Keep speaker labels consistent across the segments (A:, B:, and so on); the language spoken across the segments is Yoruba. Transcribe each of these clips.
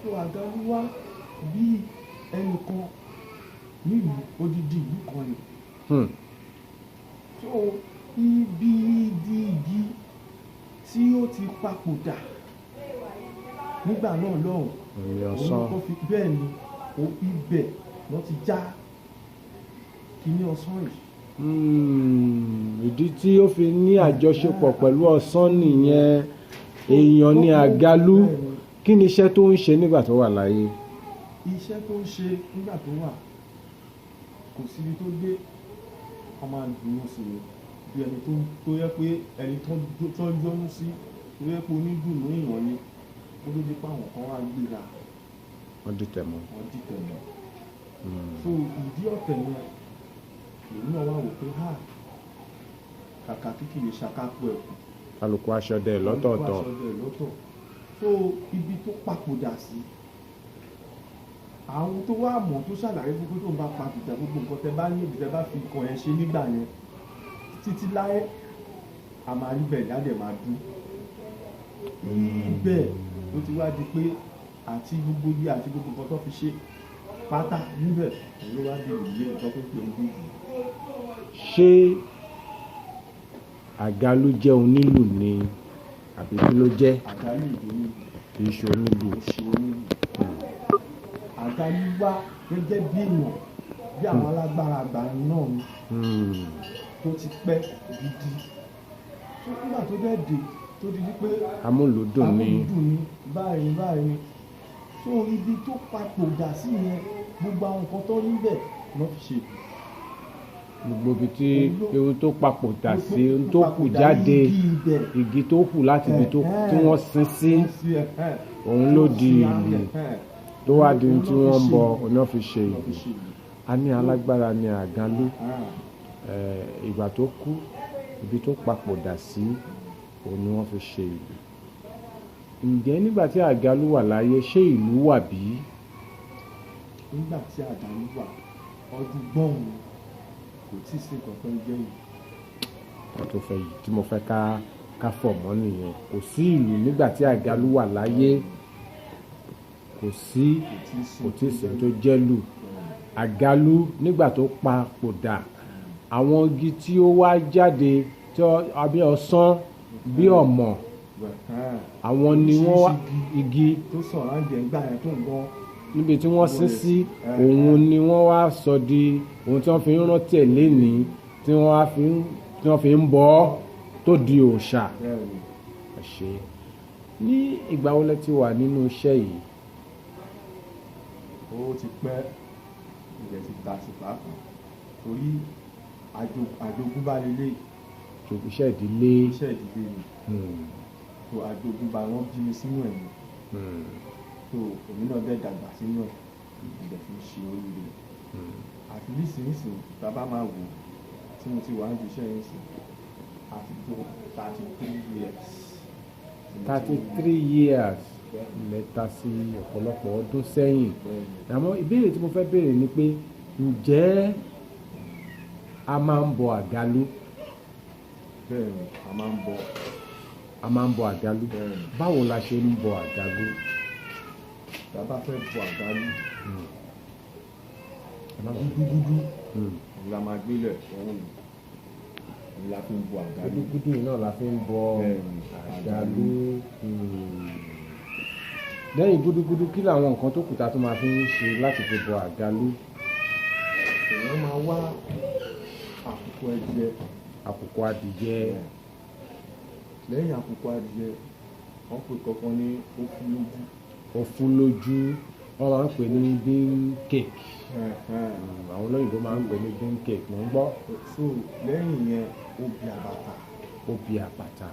A: so àgálú wá bí ẹnìkan nílùú odidi ìlú kan ni. So ibi igi tí ó ti papòdà nígbà náà lọ́hùn òun fi bẹ́ẹ̀ ni ibẹ̀ wọ́n ti já kíní ọsán yìí.
B: Ìdí tí ó fi ní àjọṣepọ̀ pẹ̀lú ọsán nìyẹn. Èèyàn ní àgálú. Kí ni iṣẹ́ tó ń ṣe nígbà tó wà láyé?
A: Iṣẹ́ tó ń ṣe nígbà tó wà kò síbi tó dé ọmọ àdúgbò sí i bí ẹni tó yẹ pé ẹni tó ń yọnu sí tó yẹ pé onídùnnú èèyàn ni ó ló dé pé àwọn kan wá gbéra.
B: Wọ́n dìtẹ̀ mọ́.
A: So ìdí ọ̀tẹ̀ yẹn èmi náà wá wò pé kàkà kíkìlì ṣàkápọ̀ ẹ̀kú.
B: Kálukú aṣọdẹ lọ́tọ̀ọ̀tọ̀.
A: So ibi tó papòdà sí àwọn tó wá mọ̀ tó ṣàlàyé gbogbo tó ń bá papòdà gbogbo nǹkan tẹ bá ní ìdí tẹ bá fi nǹkan yẹn ṣe nígbà yẹn títí láyé a máa rí bẹ́ẹ̀ jáde máa dún. Ibẹ̀ ló ti wá di pé àti gbogbo yìí àti gbogbo nǹkan tó fi ṣe pátá níbẹ̀ ló wá di ìlú nǹkan tó pè ń bí.
B: Ṣé àgálú jẹ́ onílù ni àbí kí ló jẹ́?
A: Àgálú ìdóní.
B: Kì í ṣe onílù.
A: Àgálú wá gẹ́gẹ́ bí èèyàn bí àwọn alágbára àgbà náà ni tó ti pẹ́ gidi. Tó nígbà tó dẹ̀ dé tó di wípé
B: amúlùúdùn ni
A: báyìí. So ibi tó papòdà sí yẹn gbogbo àwọn nǹkan tó rí bẹ́ẹ̀ ló fi ṣe.
B: Gbogbo ibi tí ewu tó papòdà sí ohun tó kù jáde igi tó kù láti ibi tí wọ́n sin sí òun ló di ìlú tó wá di ohun tí wọ́n ń bọ ọ̀nà fi ṣe ìlú. A ní alágbára ní àgálú. Ìgbà tó kú ibi tó papòdà sí òun ni wọ́n fi ṣe ìlú. Ǹjẹ́ nígbà tí àgálú wà láyé ṣé ìlú wà bí?
A: Nígbà tí àgálú wà ọdún gbọ́n kò tí ì sí nǹkan tó ń jẹ́ ìlú.
B: Wọ́n tó fẹ́ yìí tí mo fẹ́ ká fọ̀ mọ́ nìyẹn. Kò sí ìlú nígbà tí àgálú wà láyé. Kò tí ì sí tó jẹ́ lù. Àgálú nígbà tó papòdà àwọn igi tí ó wá jáde tí abẹ́ ọsán bí ọ̀mọ̀ àwọn ni wọ́n wá igi
A: tó sọ̀rọ̀ àǹdẹ̀ ńgbà yẹn tó ń gbọ́
B: níbi tí wọ́n sin sí òun ni wọ́n wá sọ di ohun tí wọ́n fi ń rántí ẹ̀ lénìí tí wọ́n fi ń bọ tó di òòṣà. Àṣé ní ìgbà wo lẹ ti wà nínú iṣẹ́ yìí?
A: Ó ti pẹ́ ilẹ̀ ti ta sí pàápàá torí àjogúnbá lélẹ̀.
B: Iṣẹ́ ìdílé
A: ni so àjogúnbá wọn bí mi sínú ẹ̀ ni so èmi náà dẹ̀ dàgbà sínú ẹ̀ ìdẹ̀ fi ṣe oríire àti nísinsìnyí bàbá máa wò tí mo ti wà ní iṣẹ́ yẹn sí àti tó 33 years.
B: 33 years lẹ́ta sí ọ̀pọ̀lọpọ̀ ọdún sẹ́yìn. Àmọ́ ìbéèrè tí mo fẹ́ béèrè ni pé ǹjẹ́ a máa ń bọ àgálú?
A: Bẹ́ẹ̀ni, a máa ń bọ
B: àgálú. Báwo la ṣe ń bọ àgálú?
A: Bàbá fẹ́ bọ àgálú gúdúgúdú la máa gbélẹ̀ ọ̀hún ni la fi ń bọ àgálú.
B: Gúdúgúdú náà la fi ń bọ àgálú. Lẹ́yìn gúdúgúdú kí làwọn nǹkan tó kù tá tó máa fi ń ṣe láti fi bọ àgálú?
A: Èèyàn máa wá àkùkọ adìyẹ. Lẹ́yìn àkùkọ adìyẹ wọ́n pè kankan ní
B: òfúlójú wọ́n máa ń pè ní bean cake. Àwọn olóyìnbó máa ń pè ní bean cake mò ń gbọ́.
A: So lẹ́yìn yẹn
B: obì àbàtà.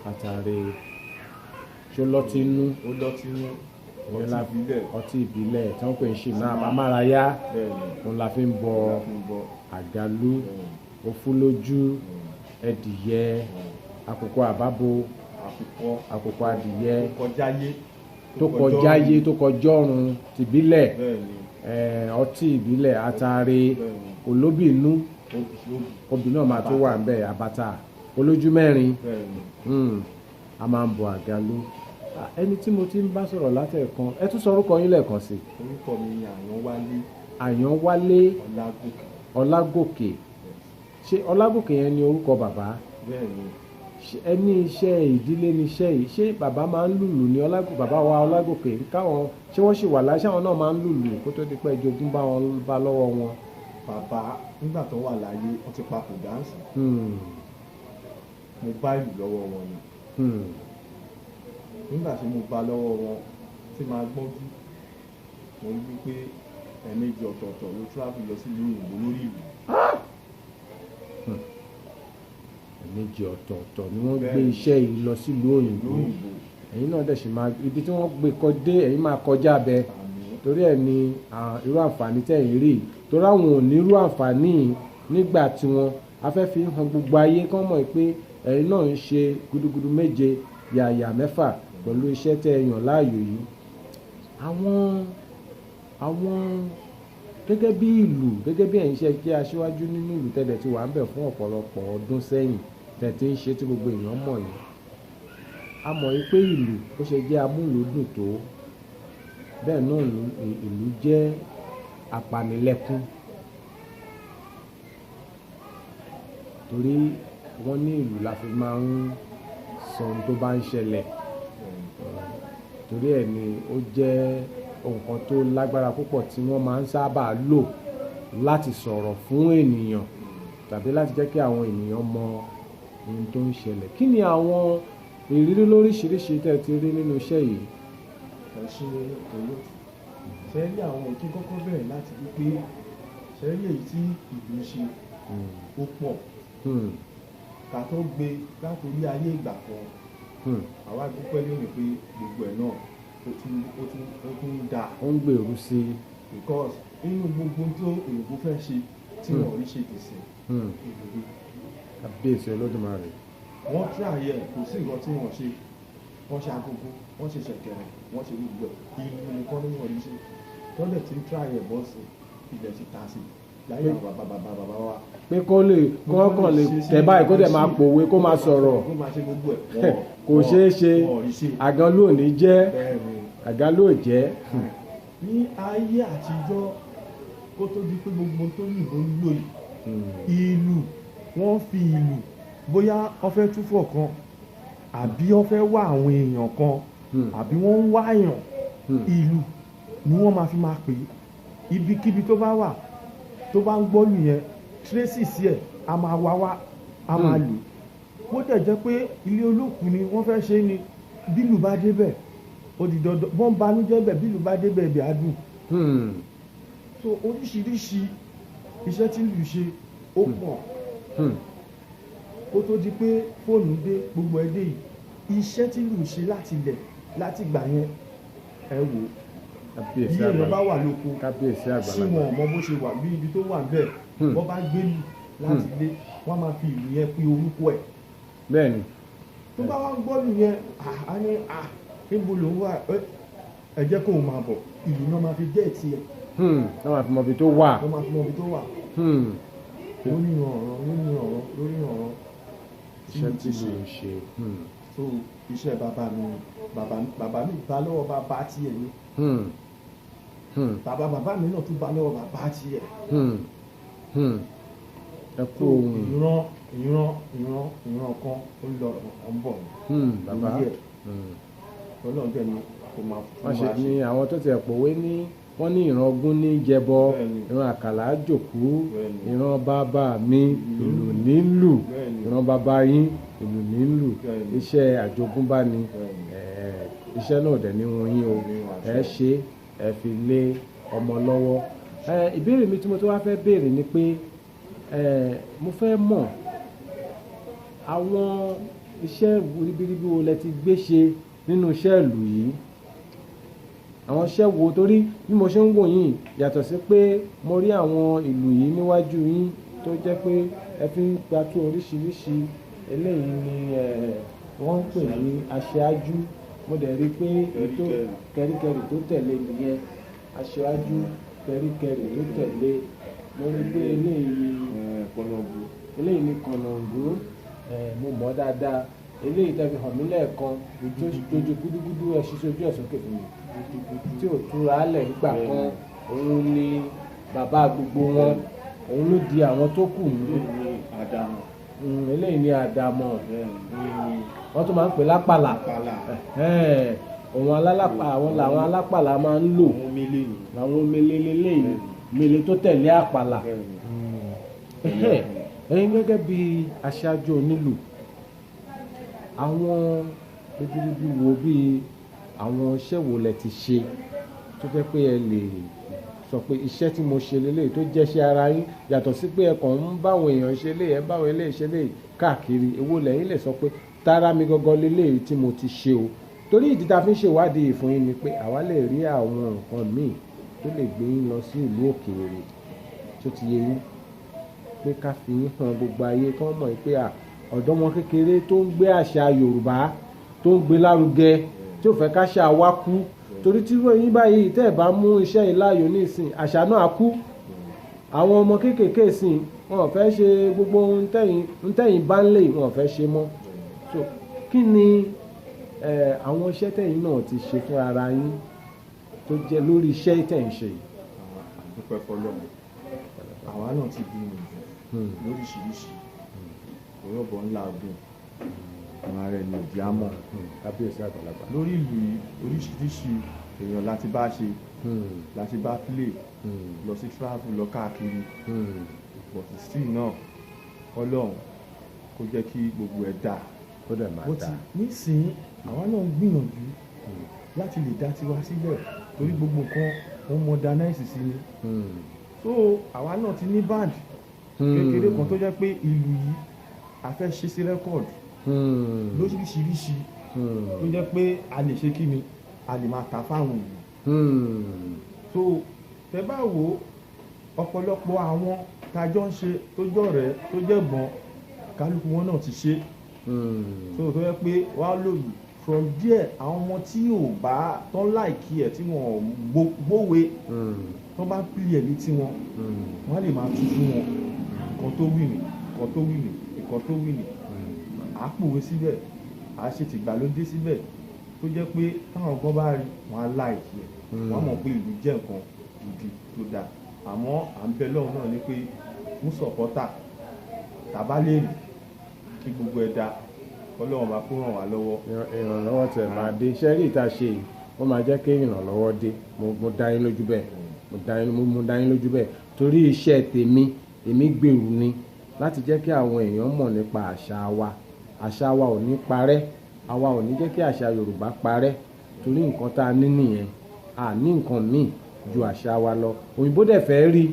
A: Àtàrí
B: ṣó lọ́tínú.
A: Ó lọ́tínú.
B: Ọtí ìbílẹ̀ tí wọ́n pè ń ṣe náà amárayá òun la fi ń bọ àgálú. Òfúlójú ẹdìyẹ àkùkọ àbábo àkùkọ adìyẹ tó kọjáyé tó kọjọ́run tìbílẹ̀ ọtí ìbílẹ̀ àtàrí olóbìnú obì náà máa tó wà ń bẹ̀ àbàtà olójú mẹ́rin a máa ń bọ àgálú. ẹni tí mo ti ń bá sọ̀rọ̀ látẹ̀ẹ̀kan ẹ tún sọ orúkọ yín lẹ́ẹ̀kan sí.
A: orúkọ mi ni Àyànwálé.
B: Àyànwálé
A: Ọlágòkè.
B: Ọlágòkè. ṣé Ọlágòkè yẹn ni orúkọ bàbá?
A: bẹ́ẹ̀ ni.
B: ẹ ní iṣẹ́ ìdílé ní iṣẹ́ yìí, ṣé bàbá máa ń lùlù ní bàbá wa Ọlágòkè káwọn ṣé wọ́n ṣì wà láyé, ṣé àwọn náà máa ń lùlù kó tó di pé ìjogún bá lọ́wọ́ wọn?
A: bàbá nígbà tó wà láyé wọ́n ti papòdà ńsìn. mo bá ìlú lọ́wọ́ wọn ni. nígbà tí mo bá lọ́wọ́ wọn tí máa gbọ́njú mo rí wípé ẹ̀ẹ̀mejì ọ̀tọ̀ọ̀tọ̀ ló travel lọ sí ìlú òyìnbó lórí ìlú.
B: ẹ̀ẹ̀mejì ọ̀tọ̀ọ̀tọ̀ ni wọ́n gbé iṣẹ́ yìí lọ sílùú òyìnbó. ẹ̀yin náà dẹ̀ sì máa ibi tí wọ́n gbé kọdé ẹ̀yin máa kọjá bẹ torí ẹ̀ ni irú àǹfààní tẹ̀yìn rí torí àwọn ò ní irú àǹfààní nígbà tí wọ́n afẹ́fẹ́ hàn gbogbo ayé kán mọ̀ pé ẹ̀yin náà ń ṣe gudugudu méje yàyà mẹ́fà pẹ̀lú iṣẹ́ tẹ́ ẹ yàn láàyò yìí. àwọn gẹ́gẹ́ bí ìlú gẹ́gẹ́ bí ẹ̀yin ṣe jẹ́ aṣíwájú nínú ìlú tẹ́lẹ̀ tí wà ń bẹ̀ fún ọ̀pọ̀lọpọ̀ ọdún sẹ́yìn tẹ̀tí ń ṣe tí gbogbo èèyàn mọ̀ yìí. a mọ̀ yìí pé ìlú ó ṣe jẹ́ amúlòdùn tó bẹ́ẹ̀ náà ìlú jẹ́ apanilẹ́kún torí wọ́n ní ìlú la fi máa ń sọ ohun tó bá ń ṣẹlẹ̀ torí ẹ̀ ni ó jẹ́ nǹkan tó lágbára púpọ̀ tí wọ́n máa ń sábà lò láti sọ̀rọ̀ fún ènìyàn tàbí láti jẹ́ kí àwọn ènìyàn mọ ohun tó ń ṣẹlẹ̀. Kí ni àwọn ìrírí lóríṣiríṣi tẹ́ ti rí nínú iṣẹ́ yìí?
A: ẹ ṣe olóòtú ṣe rí àwọn ètò kọ́kọ́ bẹ̀rẹ̀ láti wípé ṣe rí èyí tí ìlú ṣe ó pọ̀ ká tó gbé látòrí ayé ìgbà kan àwa dúpẹ́ lónìí pé gbogbo ẹ̀ náà ó tún ń da.
B: ó ń gbèrú sí i.
A: because inú gbogbo tó òyìnbó fẹ́ ṣe tí wọ́n rí ṣe tẹ̀sẹ̀ ìlú.
B: kábíyèsí Olódùmarè.
A: wọ́n tún àyè kò sí nǹkan tí wọ́n ṣe wọ́n ṣe agogo wọ́n ṣe ṣẹ̀kẹ̀rẹ̀ wọ́n ṣe gbogbo ìlú nìkan ní wọ́n rí ṣe tọ́lẹ̀ tí ń tún àyè bọ́ sí ilẹ̀ ti ta sí láyé àwọn bàbá wa.
B: pé kó lè kọ́kàn lè tẹ̀ báyìí kó dẹ̀ máa pòwe kó máa sọ̀rọ̀ kò ṣeé ṣe àgàn ló ní jẹ́ àgàn ló jẹ́.
A: ní ayé àtijọ́ kó tó di pé gbogbo tó yìnbó ń lò yìí ìlú wọ́n fi ìlú bóyá wọ́n fẹ́ túfọ̀ kan àbí wọ́n fẹ́ wá àwọn èèyàn kan àbí wọ́n ń wá èèyàn ìlú ni wọ́n máa fi máa pè é ibikíbi tó bá wà tó bá ń gbọ́lù yẹn tracy sí ẹ̀ a máa wá a máa lò ó dẹ̀ jẹ́ pé ilé olókùn ni wọ́n fẹ́ ṣe ni bílù bá débẹ̀ ó di dandan wọ́n banújẹ́ bẹ̀ bílù bá débẹ̀ ibẹ̀ á dùn. so oríṣiríṣi iṣẹ́ tí ìlú ṣe ó pọ̀ kó tó di pé fóònù dé gbogbo ẹ̀ dé yìí iṣẹ́ tí ìlú ṣe láti ilẹ̀ láti gbà yẹn ẹ wò bí èèyàn bá wà lóko sí wọn ọmọ bó ṣe wà bí ibi tó wà bẹ́ẹ̀ wọ́n bá gbé lù láti lé wọ́n máa fi ìlú yẹn pín orúkọ ẹ̀.
B: bẹ́ẹ̀ni.
A: tó bá wá ń gbọ́ lù yẹn a ní níbo ló ń wà ẹ jẹ́ kó o máa bọ̀ ìlú náà máa fi jẹ́ ẹ̀tì ẹ̀.
B: wọ́n máa fi mọ ibi tó wà.
A: wọ́n máa fi mọ ibi tó wà. lórí ọ̀rọ̀
B: iṣẹ́ tí mo ń ṣe.
A: so iṣẹ́ bàbá mi bá lọ́wọ́ bàbá tiẹ̀ ni. bàbá mi náà tún bá lọ́wọ́ bàbá tiẹ̀.
B: ẹ kú ohun.
A: ìran kan ó lọ ń bọ̀
B: bàbá
A: ọlọ́run bẹ́ẹ̀ ni kò máa fún wa ṣe.
B: wọ́n ṣe ní àwọn tó ti ẹ̀ pòwe ní wọ́n ní ìran ogún ní jẹbọ ìran àkàlà jòkú ìran bàbá mi ìlù nílù ìran bàbá yín ìlù nílù iṣẹ́ àjogúnbá ni iṣẹ́ náà dẹ̀ ní wọn yín o ẹ ṣe ẹ fi lé ọmọ lọ́wọ́. ìbéèrè mi tí mo tó wá fẹ́ béèrè ni pé mo fẹ́ mọ̀ àwọn iṣẹ́ ribiribi wo lẹ ti gbé ṣe nínú iṣẹ́ ìlú yìí àwọn iṣẹ́ wo torí bí mo ṣe ń wò yín yàtọ̀ sí pé mo rí àwọn ìlú yìí níwájú yín tó jẹ́ pé ẹ fi ń gbàtú oríṣiríṣi eléyìí ni wọ́n ń pè ní aṣáájú mo dẹ̀ rí pé ètò kẹ́ríkẹ́rì tó tẹ̀lé nìyẹn aṣáájú kẹ́ríkẹ́rì ló tẹ̀lé mo rí pé eléyìí ni kànáńgó mo mọ̀ dáadáa eléyìí tẹ́fi hàn mí lẹ́ẹ̀kan dojú gúdúgúdú ẹ̀ ṣíṣe ojú ẹ̀ sókè fún mi tí ò túra álẹ̀ nígbà kan òun ni bàbá gbogbo wọn òun ló di àwọn tó kù mú eléyìí ni àdàmọ̀ wọ́n tún máa ń pè lápàlà òun làwọn alápàlà máa ń lò àwọn omele lélẹ́yìí mele tó tẹ̀lé àpàlà ẹ̀yin gẹ́gẹ́ bí aṣáájú onílù àwọn ribiribi wo bí àwọn iṣẹ́ wo lẹ ti ṣe tó jẹ́ pé ẹ lè sọ pé iṣẹ́ tí mo ṣe lélẹ́yìí tó jẹ́ ṣe ara yín yàtọ̀ sí pé ẹ kàn ń báwọn èèyàn ṣe léyìí ẹ báwọn eléyìí ṣe léyìí káàkiri èwo lẹ́yìn lè sọ pé tara mi gangan lélẹ́yìí tí mo ti ṣe o torí ìdí tá a fi ń ṣèwádìí fún yín ni pé àwa lè rí àwọn nǹkan míì tó lè gbé yín lọ sí ìlú òkèèrè tó ti yé yín pé ká fi yín hàn gbogbo ayé kí wọ́n mọ̀ pé ọ̀dọ́mọ kékeré tó ń gbé àṣà Yorùbá tó ń gbé lárugẹ tí ò fẹ́ káṣà wá kú torí tí yín báyìí tẹ́ ẹ̀ bá mú iṣẹ́ yìí láàyò nísìn àṣà náà á kú àwọn ọmọ kéékèèké sìn wọn ò fẹ́ ṣe gbogbo ohun tẹ́yìn bá ń lè wọn ò fẹ́ ṣe mọ́ so kí ni àwọn iṣẹ́ tẹ́yìn náà ti ṣe fún ara yín tó jẹ́ lórí iṣẹ́ tẹ́yìn ṣe yìí.
A: àdúpẹ́ fọlọ́run àwa náà ti gbìyànjú lóríṣiríṣi òyìnbó ńlá ọdún àwọn ará ẹni òdì àmọ́
B: kábíyèsí àgbàlagbà
A: lórí ìlú yìí oríṣiríṣi èèyàn láti bá ṣe láti bá play lọ sí travel lọ káàkiri but still náà Ọlọ́run kó jẹ́ kí gbogbo ẹ̀ dáa
B: ó dẹ̀ máa dáa
A: nísìnyí àwa náà ń gbìyànjú láti lè dá tiwa sílẹ̀ torí gbogbo nǹkan wọn modernize sí ni so àwa náà ti ní band kékeré kan tó jẹ́ pé ìlú yìí a fẹ́ ṣe sí rẹ́kọ̀dù lóríṣiríṣi tó jẹ́ pé a lè ṣe kí ni a lè máa ta fáwọn èèyàn so tẹ́ bá wo ọ̀pọ̀lọpọ̀ àwọn tájọ́ ń ṣe tó jọ̀rẹ́ tó jẹ̀gbọ́n kálukú wọn náà ti ṣe so tó yẹ pé wàá lòlù from there àwọn ọmọ tí ò bá tán láìkí ẹ̀ tí wọ́n gbówé tó bá pìlì ẹ̀ létí wọn wọ́n lè máa tún fún wọn nǹkan tó wí ni nǹkan tó wí ni nǹkan tó wí ni àpòwé síbẹ̀ àṣetìgbàlódé síbẹ̀ tó jẹ́ pé táwọn ọgbọ́n bá rí wọn á láìkí ẹ̀ wọ́n mọ̀ pé ìlú jẹ́ nǹkan gidi tó dáa àmọ́ à ń bẹ lọ́hùn náà ni pé fún sọ̀pọ́tà tàbá lè rí kí gbogbo ẹ̀ dáa Ọlọ́run bá kó ràn wá lọ́wọ́.
B: ìrànlọ́wọ́ tẹ̀ máa dé iṣẹ́ rí ìta ṣe yìí wọ́n máa jẹ́ kí ìrànlọ́wọ́ dé mo dá yín lójú bẹ́ẹ̀ mo dá yín lójú bẹ́ẹ̀ torí iṣẹ́ èmi gbèrú ni láti jẹ́ kí àwọn èèyàn mọ̀ nípa àṣà wa ò ní parẹ́ àwa ò ní jẹ́ kí àṣà Yorùbá parẹ́ torí nǹkan tá a ní nìyẹn a ní nǹkan míì ju àṣà wa lọ òyìnbó dẹ̀ fẹ́ rí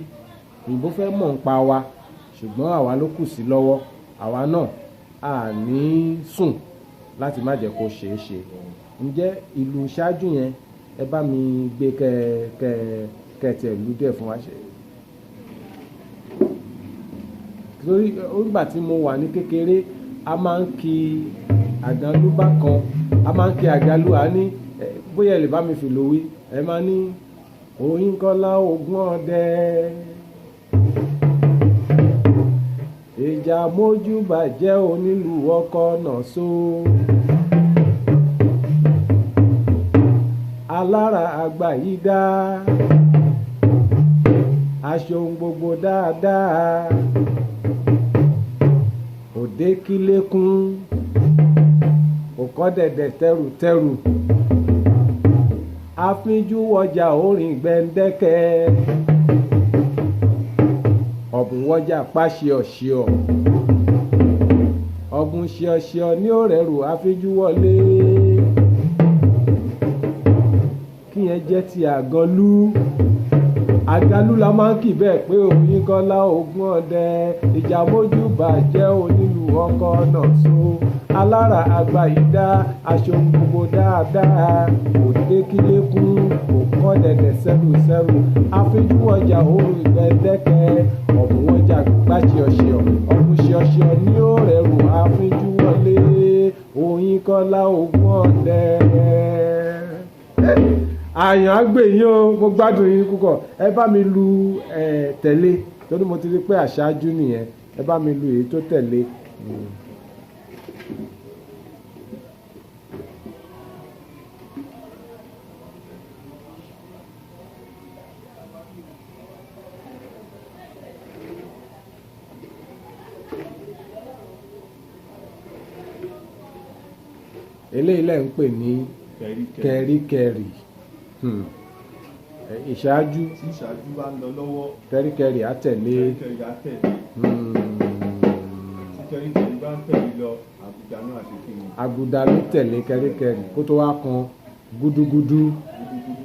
B: òyìnbó fẹ́ mọ̀ nípa wa ṣùgbọ́n àwa ló kù sí lọ́wọ́ àwa náà a ní sùn láti má jẹ́ kó ṣeé ṣe ǹjẹ́ ìlú ṣáájú yẹn ẹ bá mi gbé kẹtẹ ìlú dẹ̀ fún wa ṣe torí nígbà tí mo wà ní kékeré a máa ń kí àjálù bákan a máa ń kí àjálù a ní bóyá ẹ lè bá mi fi lówí ẹ máa ní Òyìnkọ́lá Ògún ọdẹ ìjà mójúbà jẹ́ onílù ọkọ náà só alára àgbà yìí dá aṣọ ohun gbogbo dáadáa òde kílékún òkọ́ dẹ̀dẹ̀ tẹrùtẹrù àfínjú wọjà orin gbẹ̀ndẹ́kẹ́ ọ̀bùn wọjà pàṣẹọ̀ṣẹọ̀ ọ̀bùn ṣẹọ̀ṣẹọ̀ ní òrẹ́rù àfínjú wọlé kíyẹn jẹ́ ti àgàlú la máa ń kì bẹ́ẹ̀ pé Òyìnkọ́lá Ògún ọdẹ ìjà mójúbà jẹ́ onílù ọkọ náà so alára àgbà ìdá aṣọ gbogbo dáadáa òde kílékún òkọ́ dẹ̀dẹ̀ sẹ́rùsẹ́rù àfíjú ọjà òru ìgbẹ́dẹ́kẹ́ ọ̀bùn ọjà gbàṣẹọ̀ṣẹ̀ ọ̀bùn ṣẹọ̀ṣẹ̀ ní òrẹ́rù àfíjú wọlé Òyìnkọ́lá Ògún ọdẹ àyàn àgbè yín o mo gbádùn yín púpọ̀ ẹ bá mi lu tẹ̀lé torí mo ti rí pé àṣáájú nìyẹn ẹ bá mi lu èyí tó tẹ̀lé. eléyìí lẹ́ ń pè ní kẹ́ríkẹ́rì. Ìṣáájú
A: tí ìṣáájú bá ń lọ lọ́wọ́
B: kẹ́ríkẹ́rì á tẹ̀lé.
A: kẹ́ríkẹ́rì á tẹ̀lé. tí kẹ́ríkẹ́rì bá ń tẹ̀lé lọ àgùdà náà ṣe kí ni.
B: àgùdà ló tẹ̀lé kẹ́ríkẹ́rì kó tó wá kan gúdúgúdú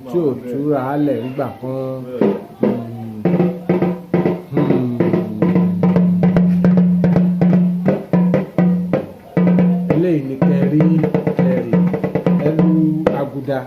B: tí ò túra álẹ̀ nígbà kan. eléyìí ni kẹ́ríkẹ́rì. ẹlú àgùdà.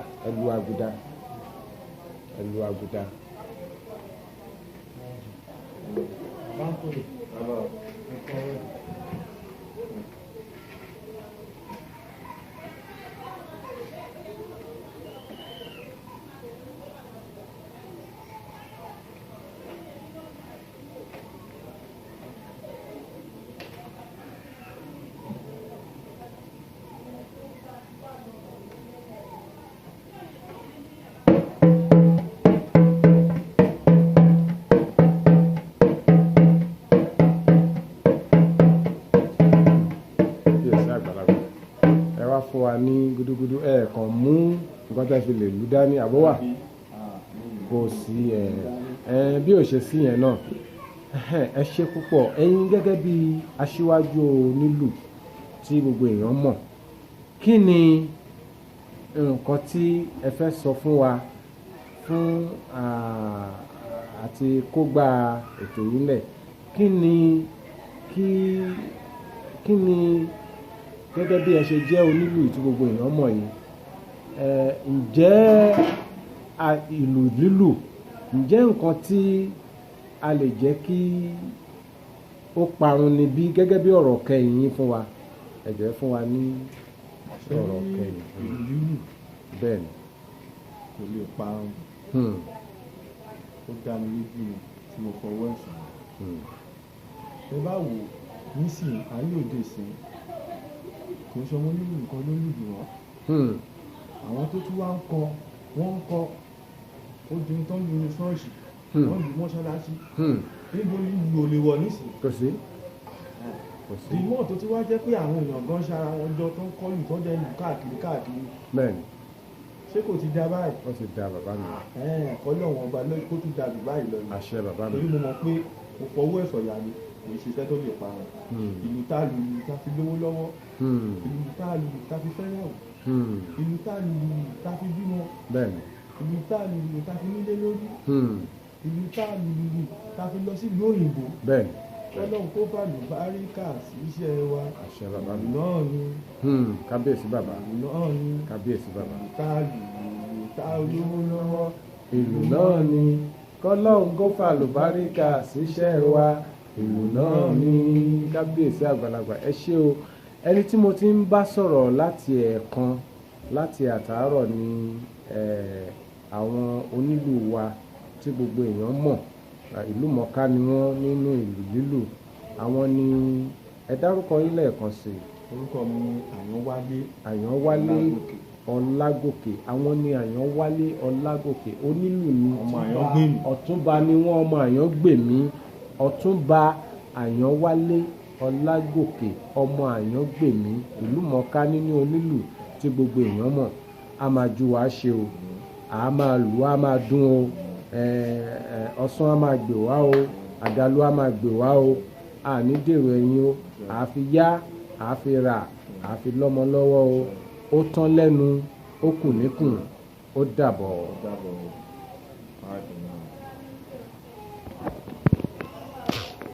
B: Fún wa ní gúdúgúdú ẹ̀ẹ̀kan mú nǹkan tẹ́ fi lè lù dání àbówà kò sí bí ò ṣe sí yẹn náà. Ẹ ṣe púpọ̀ ẹ̀yin gẹ́gẹ́ bí aṣíwájú onílù tí gbogbo èèyàn mọ̀, kí ni nǹkan tí ẹ fẹ́ sọ fún wa fún àti kógbá ètò yìí lẹ̀? Kí ni gẹ́gẹ́ bí ẹ ṣe jẹ́ onílù tí gbogbo èèyàn mọ̀ yìí, ǹjẹ́ ìlù lílù ǹjẹ́ nǹkan tí a lè jẹ́ kí ó parun ni bí gẹ́gẹ́ bí ọ̀rọ̀ kẹyìn yín fún wa? Ẹ jẹ́ fún wa ní ọ̀rọ̀ kẹyìn.
A: ìlù lílù
B: bẹ́ẹ̀ ni
A: kò lè parun. ó dá mi lójú ni tí mo fọwọ́ ẹ̀sùn. ẹ bá wò nísìnyí à ń lòdì sí kò ń ṣọmọ nínú nǹkan ló lùdù wọn. àwọn tó tún wá ń kọ wọ́n ń kọ ó di tó ń lu ní ṣọ́ọ̀ṣì wọ́n lu mọ́ṣáláṣí níbo ìlú ò lè wọ̀ nísìnyí.
B: kò sí.
A: ìmọ̀ tó ti wá jẹ́ pé àwọn èèyàn gan ṣara wọn jọ tó ń kọ́ lù tó jẹ́ lù káàkiri.
B: bẹ́ẹ̀ni.
A: ṣé kò ti da báyìí?
B: ó ti da bàbá mi.
A: kọ́lé ọ̀wọ́n ọba kó tún da jù báyìí lọ ni.
B: àṣẹ bàbá mi.
A: torí mo mọ̀ pé mo fọwọ́ ẹ̀sọ̀ yà ni kò ṣe iṣẹ́ tó lè parun. ìlú tá a lù ní ká fi lówó lọ́wọ́, ìlú tá a lù ní ká fi fẹ́yàwó, ìlú tá a lù ní ká fi bímọ,
B: bẹ́ẹ̀ni,
A: ìlú tá a lù ní ká fi nílé lórí, ìlú tá a lù ní ká fi lọ sí ìlú òyìnbó.
B: bẹ́ẹ̀ni.
A: Ọlọ́run kó fàlù báríkà sí iṣẹ́ wa.
B: àṣẹ bàbá mi.
A: náà ni.
B: kábíyèsí bàbá.
A: náà ni.
B: kábíyèsí bàbá.
A: ìlú tá a lù ìlú tá a olówó lọ́wọ́.
B: ìlú náà ni kọ́lọ́run kó fàlù báríkà síṣẹ́ wa. ìlú náà ni kábíyèsí àgbàlagbà. ẹ ṣé o. ẹni tí mo ti ń bá sọ̀rọ̀ láti ẹ̀ẹ̀kan láti àtàárọ̀ ni àwọn onílù wa tí gbogbo èèyàn mọ̀, ìlú mọ̀ká ni wọ́n nínú ìlù lílù. àwọn ni ẹ dárúkọ yín lẹ́ẹ̀kan sí.
A: orúkọ mi ni Àyànwálé
B: Ọlágòkè. àwọn ni Àyànwálé Ọlágòkè. onílù ni
A: ọmọ Àyàngbèmí.
B: ọ̀túnba ni wọ́n, ọmọ Àyàngbèmí. ọ̀túnba Àyànwálé Ọlágòkè ọmọ Àyàngbèmí, ìlú mọ̀ká nínú onílù tí gbogbo èèyàn mọ̀. a máa ju wàá ṣe o, a máa lù, a máa dún o, ọ̀sán a máa gbè wá o, àdàlù a máa gbè wá o, àní dèrò ẹ̀yìn o, àfi yá, àfi rà, àfi lọ́mọ lọ́wọ́ o. ó tán lẹ́nu, ó kù níkùn, ó dàbọ̀.